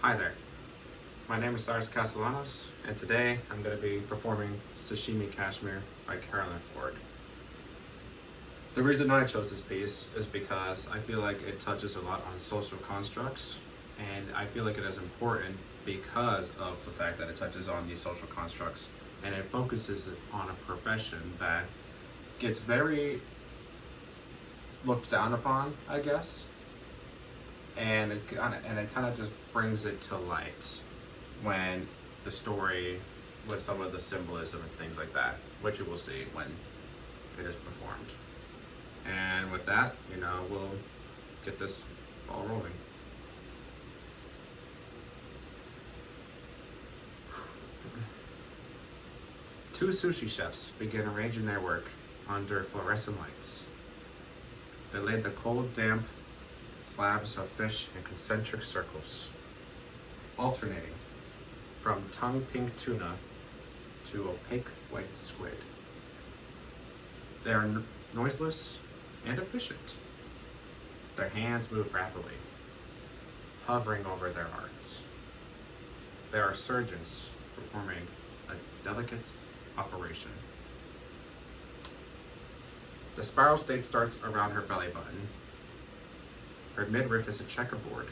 Hi there, my name is Cyrus Castellanos, and today I'm going to be performing Sashimi Cashmere by Carolyn Ford. The reason I chose this piece is because I feel like it touches a lot on social constructs, and I feel like it is important because of the fact that it touches on these social constructs, and it focuses on a profession that gets very looked down upon, I guess, and it kind of just brings it to light when the story with some of the symbolism and things like that, which you will see when it is performed. And with that, we'll get this ball rolling. Two sushi chefs begin arranging their work under fluorescent lights. They laid the cold, damp slabs of fish in concentric circles, alternating from tongue pink tuna to opaque white squid. They are noiseless and efficient. Their hands move rapidly, hovering over their arms. They are surgeons performing a delicate operation. The spiral state starts around her belly button. Her midriff is a checkerboard.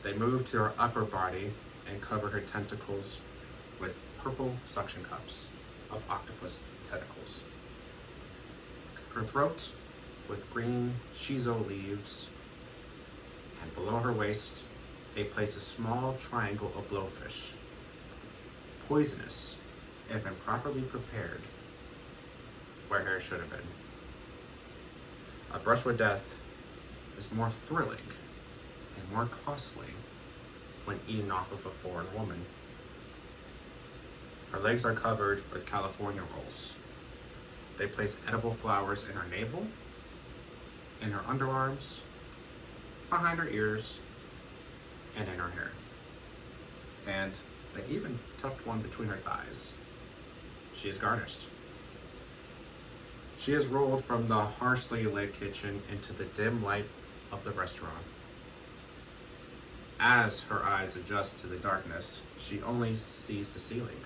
They move to her upper body and cover her tentacles with purple suction cups of octopus tentacles. Her throat with green shiso leaves, and below her waist they place a small triangle of blowfish, poisonous if improperly prepared where hair should have been. A brush with death is more thrilling and more costly when eaten off of a foreign woman. Her legs are covered with California rolls. They place edible flowers in her navel, in her underarms, behind her ears, and in her hair. And they even tucked one between her thighs. She is garnished. She is rolled from the harshly lit kitchen into the dim light of the restaurant. As her eyes adjust to the darkness, she only sees the ceiling,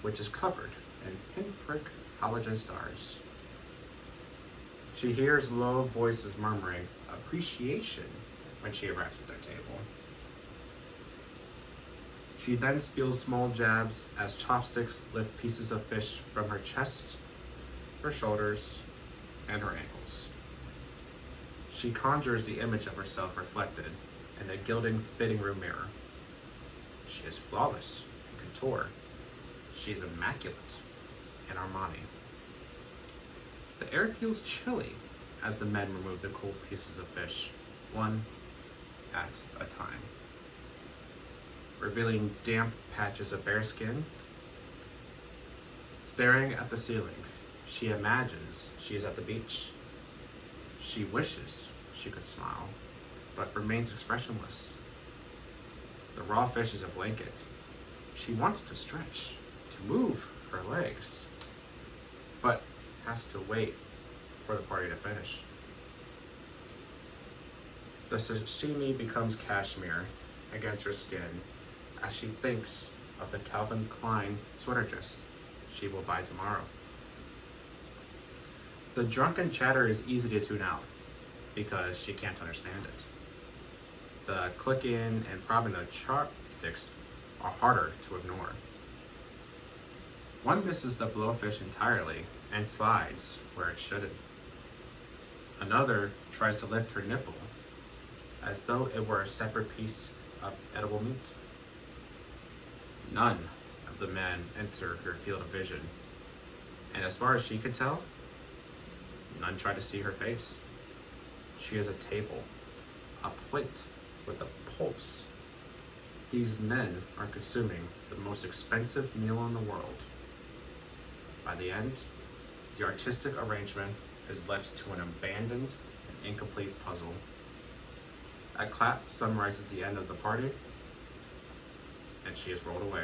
which is covered in pinprick halogen stars. She hears low voices murmuring appreciation when she arrives at their table. She then feels small jabs as chopsticks lift pieces of fish from her chest, her shoulders, and her ankles. She conjures the image of herself reflected in a gilding fitting room mirror. She is flawless in couture. She is immaculate in Armani. The air feels chilly as the men remove the cold pieces of fish, one at a time, revealing damp patches of bare skin. Staring at the ceiling, she imagines she is at the beach. She wishes she could smile, but remains expressionless. The raw fish is a blanket. She wants to stretch, to move her legs, but has to wait for the party to finish. The sashimi becomes cashmere against her skin as she thinks of the Calvin Klein sweater dress she will buy tomorrow. The drunken chatter is easy to tune out because she can't understand it. The clicking and probbing of chopsticks are harder to ignore. One misses the blowfish entirely and slides where it shouldn't. Another tries to lift her nipple as though it were a separate piece of edible meat. None of the men enter her field of vision, and as far as she could tell, none try to see her face. She is a table, a plate with a pulse. These men are consuming the most expensive meal in the world. By the end, the artistic arrangement is left to an abandoned and incomplete puzzle. A clap summarizes the end of the party, and she is rolled away.